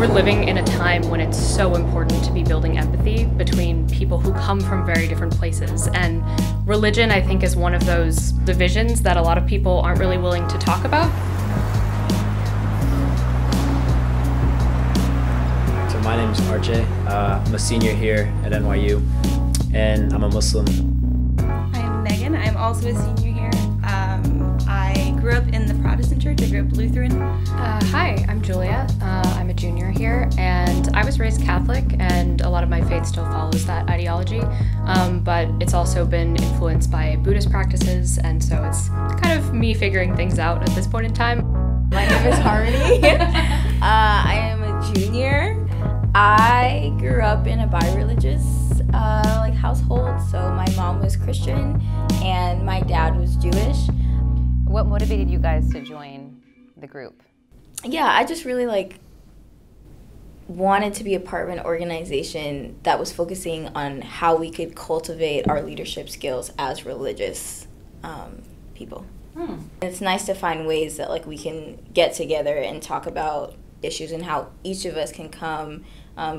We're living in a time when it's so important to be building empathy between people who come from very different places. And religion, I think, is one of those divisions that a lot of people aren't really willing to talk about. So my name is RJ. I'm a senior here at NYU, and I'm a Muslim. I'm Megan. I'm also a senior here. I grew up in the Protestant church. I grew up Lutheran. Hi, I'm Julia. I'm a junior here, and I was raised Catholic, and a lot of my faith still follows that ideology, but it's also been influenced by Buddhist practices, and so it's kind of me figuring things out at this point in time. My name is Harmony. I am a junior. I grew up in a bi-religious household, so my mom was Christian and my dad was Jewish. What motivated you guys to join the group? Yeah, I just really wanted to be a part of an organization that was focusing on how we could cultivate our leadership skills as religious people. It's nice to find ways that we can get together and talk about issues and how each of us can come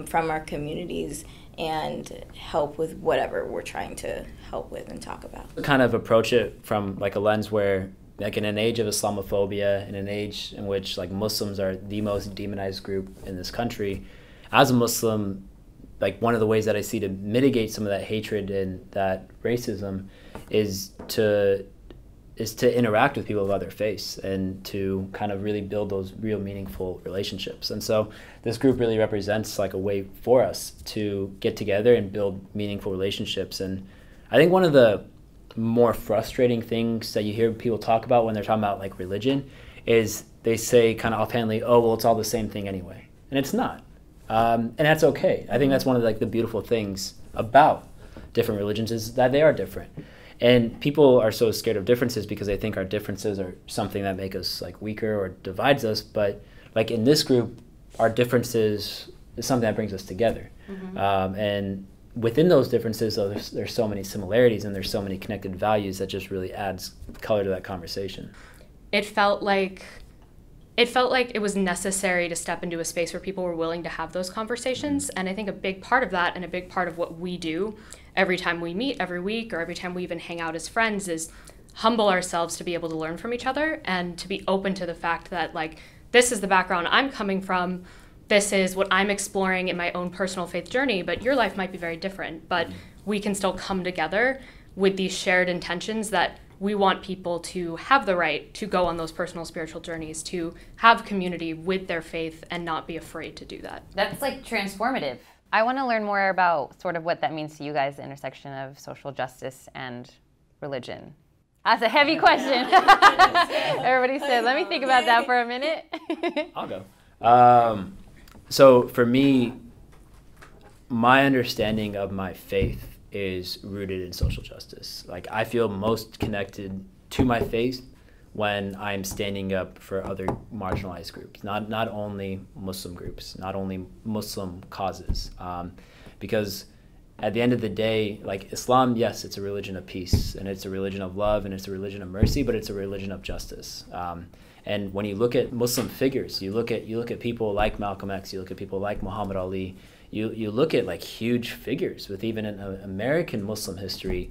from our communities and help with whatever we're trying to help with and talk about. Kind of approach it from a lens where, in an age of Islamophobia, in an age in which Muslims are the most demonized group in this country, as a Muslim, one of the ways that I see to mitigate some of that hatred and that racism is to interact with people of other faiths and to kind of really build those real meaningful relationships. And so this group really represents a way for us to get together and build meaningful relationships. And I think one of the more frustrating things that you hear people talk about when they're talking about religion is they say kind of offhandedly, oh, well, it's all the same thing anyway. And it's not. And that's okay. I think that's one of the beautiful things about different religions is that they are different. And people are so scared of differences because they think our differences are something that make us weaker or divides us. But in this group, our differences is something that brings us together. And within those differences, though, there's so many similarities and there's so many connected values that just really adds color to that conversation. It felt like it was necessary to step into a space where people were willing to have those conversations. And I think a big part of that and a big part of what we do every time we meet every week or every time we even hang out as friends is humble ourselves to be able to learn from each other and to be open to the fact that this is the background I'm coming from. This is what I'm exploring in my own personal faith journey, but your life might be very different. But we can still come together with these shared intentions that we want people to have the right to go on those personal spiritual journeys, to have community with their faith and not be afraid to do that. That's transformative. I want to learn more about sort of what that means to you guys, the intersection of social justice and religion. That's a heavy question. Everybody said, let me think about that for a minute. I'll go. So for me, my understanding of my faith is rooted in social justice. I feel most connected to my faith when I'm standing up for other marginalized groups, not only Muslim groups, not only Muslim causes. Because at the end of the day, Islam, yes, it's a religion of peace, and it's a religion of love, and it's a religion of mercy, but it's a religion of justice. And when you look at Muslim figures, you look at people like Malcolm X, you look at people like Muhammad Ali, you look at huge figures with even an American Muslim history.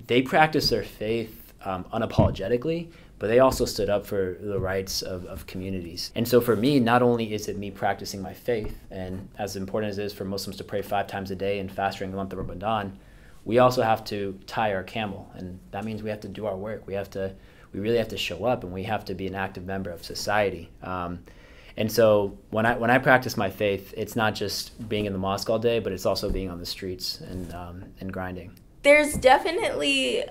They practice their faith unapologetically, but they also stood up for the rights of communities. And so for me, not only is it me practicing my faith, and as important as it is for Muslims to pray 5 times a day and fast during the month of Ramadan, we also have to tie our camel, and that means we have to do our work. We really have to show up, and we have to be an active member of society. And so when I practice my faith, it's not just being in the mosque all day, but it's also being on the streets and grinding. There's definitely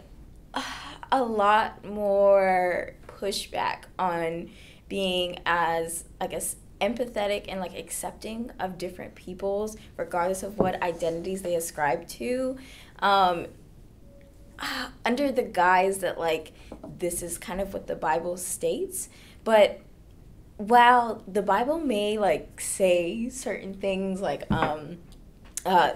a lot more pushback on being as, empathetic and accepting of different peoples, regardless of what identities they ascribe to, under the guise that this is kind of what the Bible states. But while the Bible may say certain things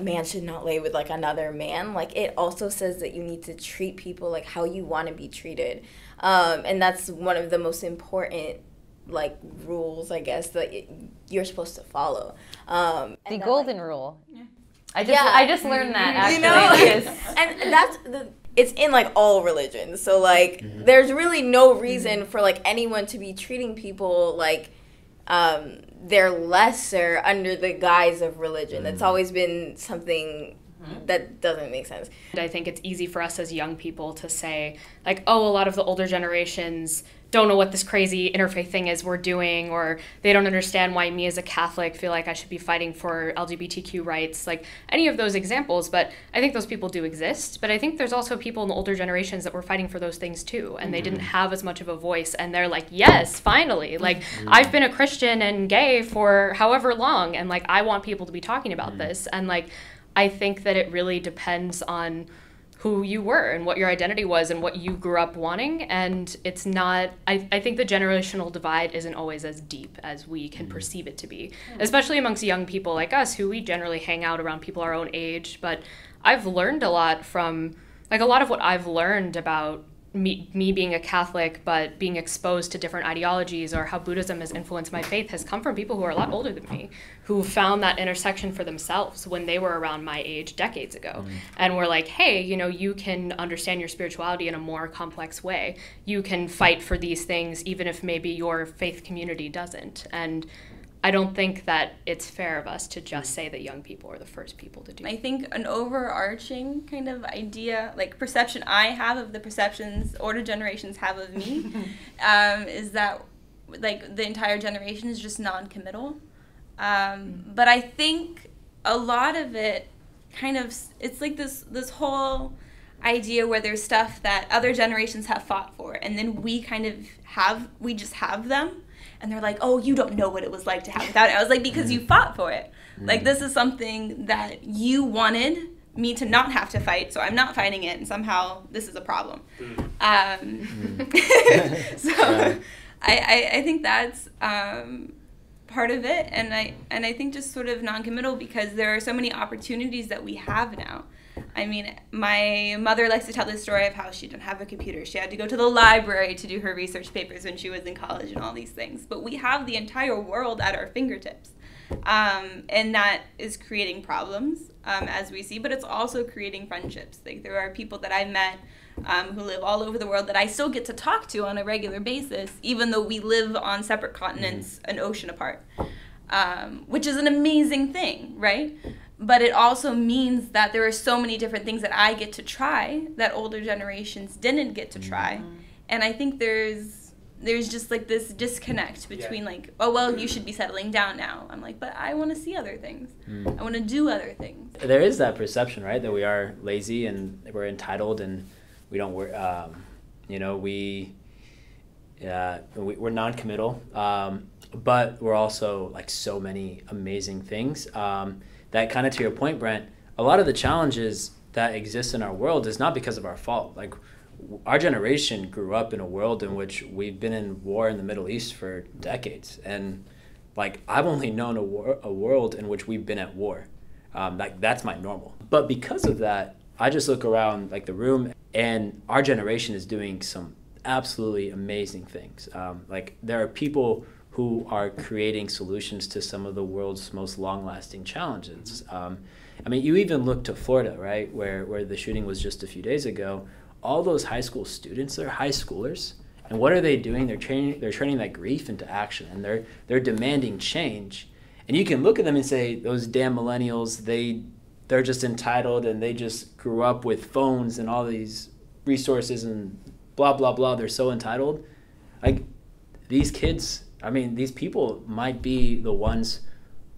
man should not lay with another man, it also says that you need to treat people how you want to be treated, and that's one of the most important like rules, I guess, that you're supposed to follow. The golden rule. Yeah. I just learned that, actually. And that's it's in like all religions. So like there's really no reason for like anyone to be treating people like they're lesser under the guise of religion. That's always been something that doesn't make sense. I think it's easy for us as young people to say, like, oh, a lot of the older generations don't know what this crazy interfaith thing is we're doing, or they don't understand why me as a Catholic feel like I should be fighting for LGBTQ rights, like any of those examples. But I think those people do exist. But I think there's also people in the older generations that were fighting for those things too, and they didn't have as much of a voice, and they're like, yes, finally, like I've been a Christian and gay for however long, and like I want people to be talking about this. And like I think that it really depends on who you were and what your identity was and what you grew up wanting. And it's not, I think the generational divide isn't always as deep as we can perceive it to be, especially amongst young people like us, who we generally hang out around people our own age. But I've learned a lot from, like a lot of what I've learned about me being a Catholic, but being exposed to different ideologies, or how Buddhism has influenced my faith, has come from people who are a lot older than me, who found that intersection for themselves when they were around my age decades ago. And were like, hey, you know, you can understand your spirituality in a more complex way. You can fight for these things even if maybe your faith community doesn't. And I don't think that it's fair of us to just say that young people are the first people to do it. I think an overarching kind of idea, like perception I have of the perceptions older generations have of me, is that like the entire generation is just non-committal. But I think a lot of it kind of, it's like this whole idea where there's stuff that other generations have fought for, and then we kind of we just have them. And they're like, oh, you don't know what it was like to have without it. I was like, because you fought for it. Like, this is something that you wanted me to not have to fight, so I'm not fighting it, and somehow this is a problem. So I think that's part of it, and I think just sort of non-committal, because there are so many opportunities that we have now. I mean, my mother likes to tell this story of how she didn't have a computer. She had to go to the library to do her research papers when she was in college and all these things. But we have the entire world at our fingertips. And that is creating problems, as we see, but it's also creating friendships. Like, there are people that I've met who live all over the world that I still get to talk to on a regular basis, even though we live on separate continents, an ocean apart, which is an amazing thing, right? But it also means that there are so many different things that I get to try that older generations didn't get to try. And I think there's just like this disconnect between like, oh, well, you should be settling down now. I'm like, but I want to see other things. I want to do other things. There is that perception, right, that we are lazy and we're entitled and we don't work, you know, we're non-committal, but we're also like so many amazing things. That kind of to your point, Brent, a lot of the challenges that exist in our world is not because of our fault. Like, our generation grew up in a world in which we've been in war in the Middle East for decades. And like, I've only known a world in which we've been at war. Like, that's my normal. But because of that, I just look around like the room, and our generation is doing some absolutely amazing things. Like, there are people who are creating solutions to some of the world's most long-lasting challenges. I mean, you even look to Florida, right, where the shooting was just a few days ago. All those high school students, they're high schoolers, and what are they doing? They're turning that grief into action, and they're demanding change. And you can look at them and say, those damn millennials, they're just entitled, and they just grew up with phones and all these resources and blah, blah, blah. They're so entitled. Like, these kids, I mean, these people might be the ones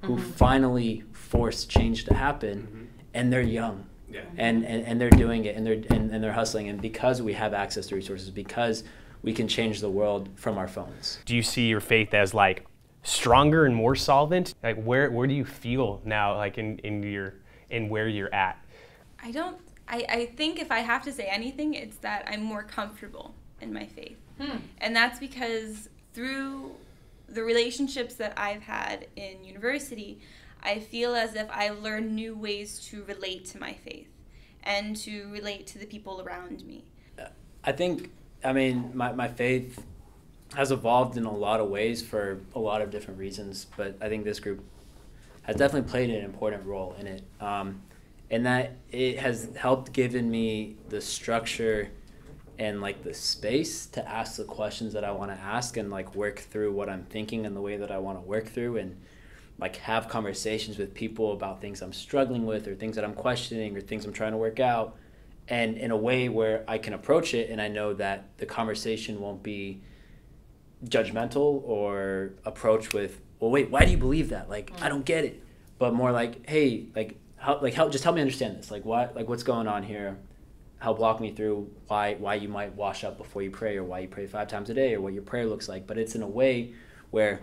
who finally force change to happen, and they're young, and they're doing it, and they're hustling, and because we have access to resources, because we can change the world from our phones. Do you see your faith as like stronger and more solvent? Like, where do you feel now, like in where you're at? I think if I have to say anything, it's that I'm more comfortable in my faith, and that's because through the relationships that I've had in university, I feel as if I've learned new ways to relate to my faith and to relate to the people around me. I think, I mean, my faith has evolved in a lot of ways for a lot of different reasons, but I think this group has definitely played an important role in it. And that it has helped given me the structure and like the space to ask the questions that I want to ask and like work through what I'm thinking and the way that I want to work through, and like have conversations with people about things I'm struggling with or things that I'm questioning or things I'm trying to work out, and in a way where I can approach it and I know that the conversation won't be judgmental or approached with, well, wait, why do you believe that? Like, I don't get it. But more like, hey, just help me understand this. Like, what's going on here? Help walk me through why you might wash up before you pray, or why you pray 5 times a day, or what your prayer looks like. But it's in a way where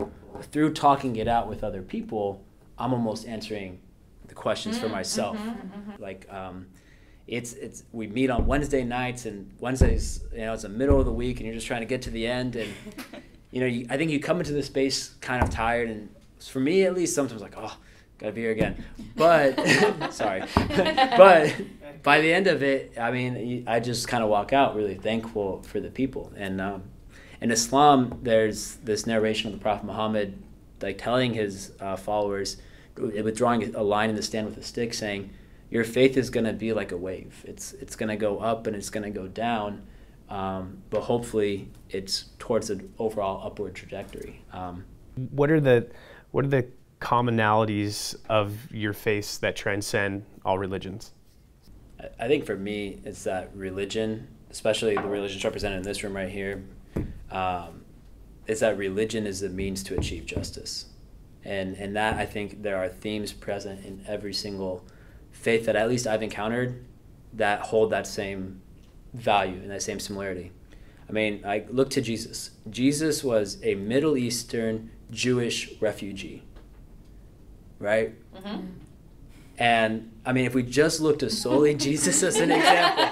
through talking it out with other people, I'm almost answering the questions for myself. Like, it's we meet on Wednesday nights, and Wednesdays, it's the middle of the week, and you're just trying to get to the end, and I think you come into the space kind of tired, and for me at least, sometimes like, oh, gotta be here again. But sorry, but by the end of it, I mean, I just kind of walk out really thankful for the people. And in Islam, there's this narration of the Prophet Muhammad, like telling his followers, withdrawing a line in the sand with a stick, saying, your faith is going to be like a wave. It's going to go up and it's going to go down, but hopefully it's towards an overall upward trajectory. What are the commonalities of your faith that transcend all religions? I think for me, it's that religion, especially the religions represented in this room right here, is that religion is the means to achieve justice. And that, I think there are themes present in every single faith that at least I've encountered that hold that same value and that same similarity. I mean, I look to Jesus. Jesus was a Middle Eastern Jewish refugee, right? Mm-hmm. And I mean, if we just look to solely Jesus as an example,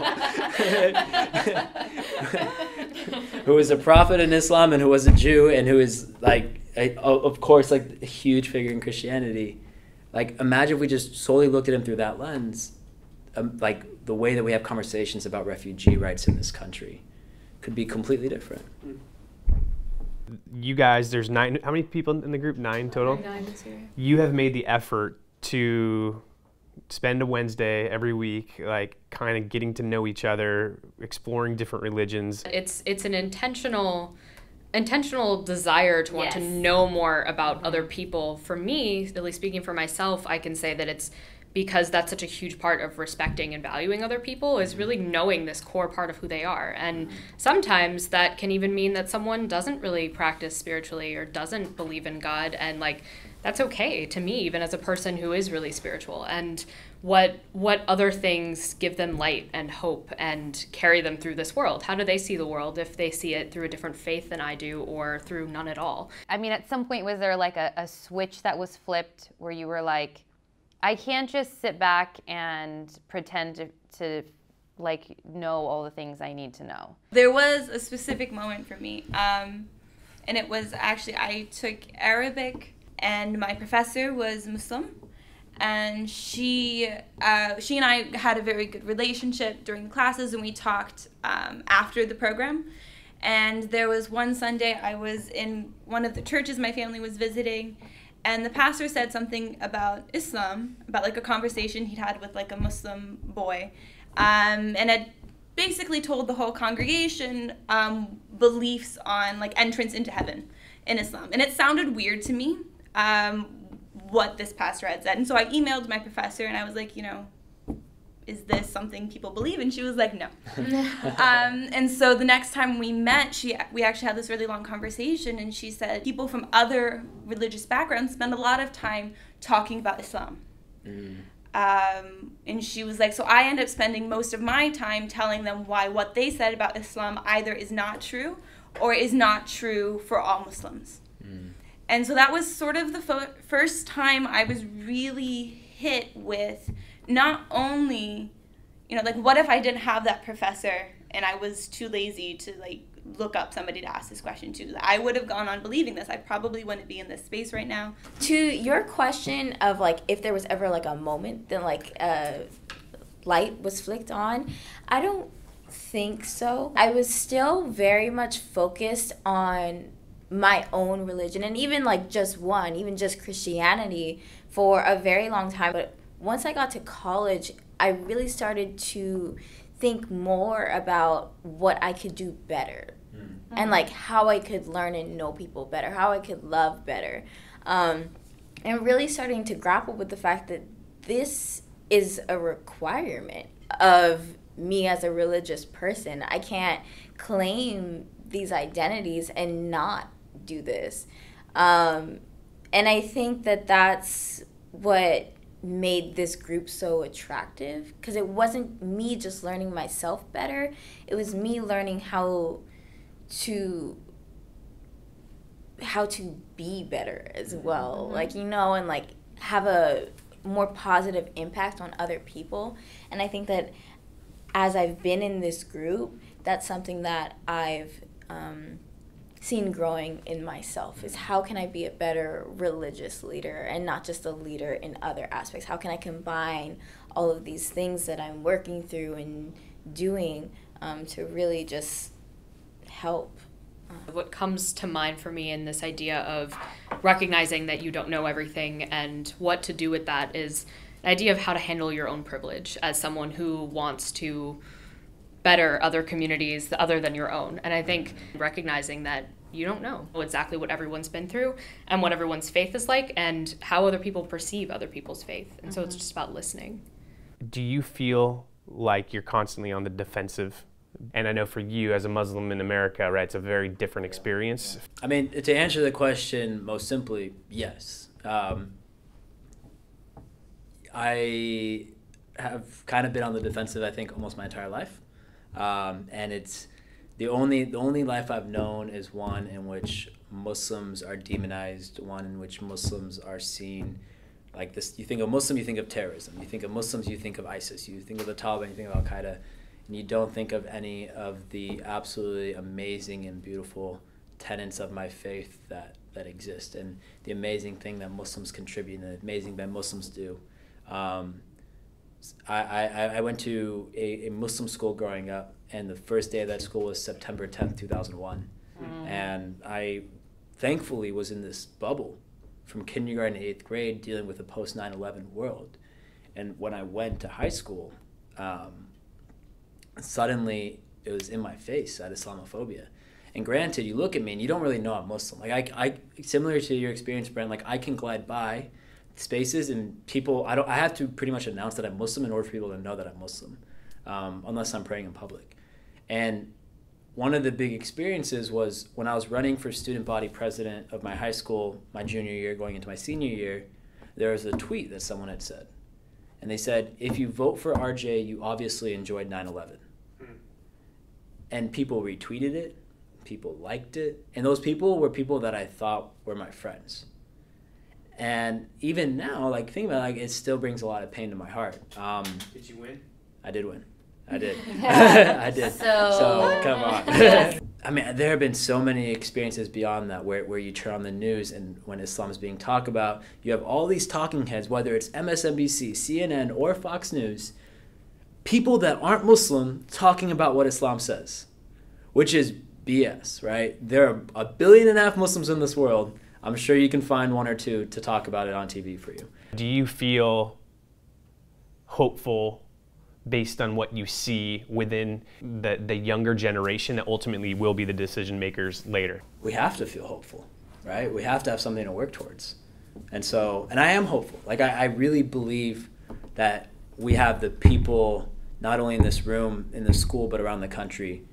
who was a prophet in Islam and who was a Jew and who is like, of course, like a huge figure in Christianity. Like, imagine if we just solely looked at him through that lens, like the way that we have conversations about refugee rights in this country could be completely different. You guys, there's 9, how many people in the group? 9 total? 9 this year. You have made the effort to spend a Wednesday every week, like kind of getting to know each other, exploring different religions. It's an intentional desire to want to know more about other people. For me, at least speaking for myself, I can say that it's because that's such a huge part of respecting and valuing other people, is really knowing this core part of who they are. And sometimes that can even mean that someone doesn't really practice spiritually or doesn't believe in God, and like that's okay to me, even as a person who is really spiritual. And what other things give them light and hope and carry them through this world? How do they see the world if they see it through a different faith than I do, or through none at all? I mean, at some point, was there like a switch that was flipped where you were like, I can't just sit back and pretend to like know all the things I need to know? There was a specific moment for me, and it was actually, I took Arabic, and my professor was Muslim, and she and I had a very good relationship during the classes, and we talked after the program. And there was one Sunday I was in one of the churches my family was visiting, and the pastor said something about Islam, about like a conversation he'd had with like a Muslim boy, and had basically told the whole congregation beliefs on like entrance into heaven in Islam. And it sounded weird to me, what this pastor had said. And so I emailed my professor and I was like, is this something people believe? And she was like, no. And so the next time we met, we actually had this really long conversation, and she said people from other religious backgrounds spend a lot of time talking about Islam. And she was like, so I end up spending most of my time telling them why what they said about Islam either is not true or is not true for all Muslims. And so that was sort of the first time I was really hit with not only, like, what if I didn't have that professor and I was too lazy to, like, look up somebody to ask this question to? I would have gone on believing this. I probably wouldn't be in this space right now. To your question of, like, if there was ever, like, a moment that, like, light was flicked on, I don't think so. I was still very much focused on my own religion, and even like just one, even just Christianity for a very long time. But once I got to college, I really started to think more about what I could do better, and like how I could learn and know people better, how I could love better, and really starting to grapple with the fact that this is a requirement of me as a religious person. I can't claim these identities and not do this. And I think that that's what made this group so attractive, because it wasn't me just learning myself better, it was me learning how to be better as well, like, you know, and like have a more positive impact on other people. And I think that as I've been in this group, that's something that I've seen growing in myself, is how can I be a better religious leader and not just a leader in other aspects? How can I combine all of these things that I'm working through and doing to really just help? What comes to mind for me in this idea of recognizing that you don't know everything and what to do with that is an idea of how to handle your own privilege as someone who wants to better other communities other than your own. And I think recognizing that you don't know exactly what everyone's been through and what everyone's faith is like and how other people perceive other people's faith. And so it's just about listening. Do you feel like you're constantly on the defensive? And I know for you as a Muslim in America, right, it's a very different experience. I mean, to answer the question most simply, yes. I have kind of been on the defensive, I think, almost my entire life. And it's the only life I've known is one in which Muslims are demonized, one in which Muslims are seen like this. You think of Muslim, you think of terrorism. You think of Muslims, you think of ISIS. You think of the Taliban, you think of Al-Qaeda. And you don't think of any of the absolutely amazing and beautiful tenets of my faith that exist, and the amazing thing that Muslims contribute and the amazing that Muslims do. I went to a Muslim school growing up, and the first day of that school was September 10th, 2001. And I thankfully was in this bubble from kindergarten to 8th grade dealing with a post 9/11 world. And when I went to high school, suddenly it was in my face, that Islamophobia. And granted, you look at me and you don't really know I'm Muslim. Like I similar to your experience, Brent, like I can glide by spaces and people, I have to pretty much announce that I'm Muslim in order for people to know that I'm Muslim, unless I'm praying in public. And one of the big experiences was when I was running for student body president of my high school, my junior year going into my senior year, there was a tweet that someone had said. And they said, if you vote for RJ, you obviously enjoyed 9/11. And people retweeted it, people liked it, and those people were people that I thought were my friends. And even now, like, think about it, like, it still brings a lot of pain to my heart. Did you win? I did win. I did. I did. So come on. I mean, there have been so many experiences beyond that where you turn on the news and when Islam is being talked about, you have all these talking heads, whether it's MSNBC, CNN, or Fox News, people that aren't Muslim talking about what Islam says, which is BS, right? There are 1.5 billion Muslims in this world. I'm sure you can find one or two to talk about it on TV for you. Do you feel hopeful based on what you see within the younger generation that ultimately will be the decision makers later? We have to feel hopeful, right? We have to have something to work towards. And I am hopeful. Like, I really believe that we have the people, not only in this room, in the school, but around the country,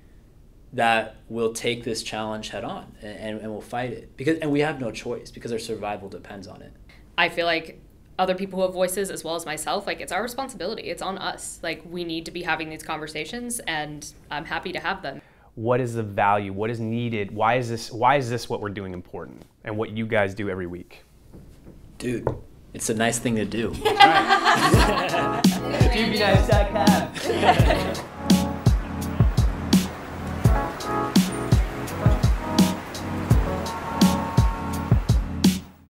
that will take this challenge head on and will fight it. And we have no choice because our survival depends on it. I feel like other people who have voices as well as myself, like, it's our responsibility. It's on us. Like, we need to be having these conversations, and I'm happy to have them. What is the value? What is needed? Why is this what we're doing important and what you guys do every week? Dude, it's a nice thing to do. That's right.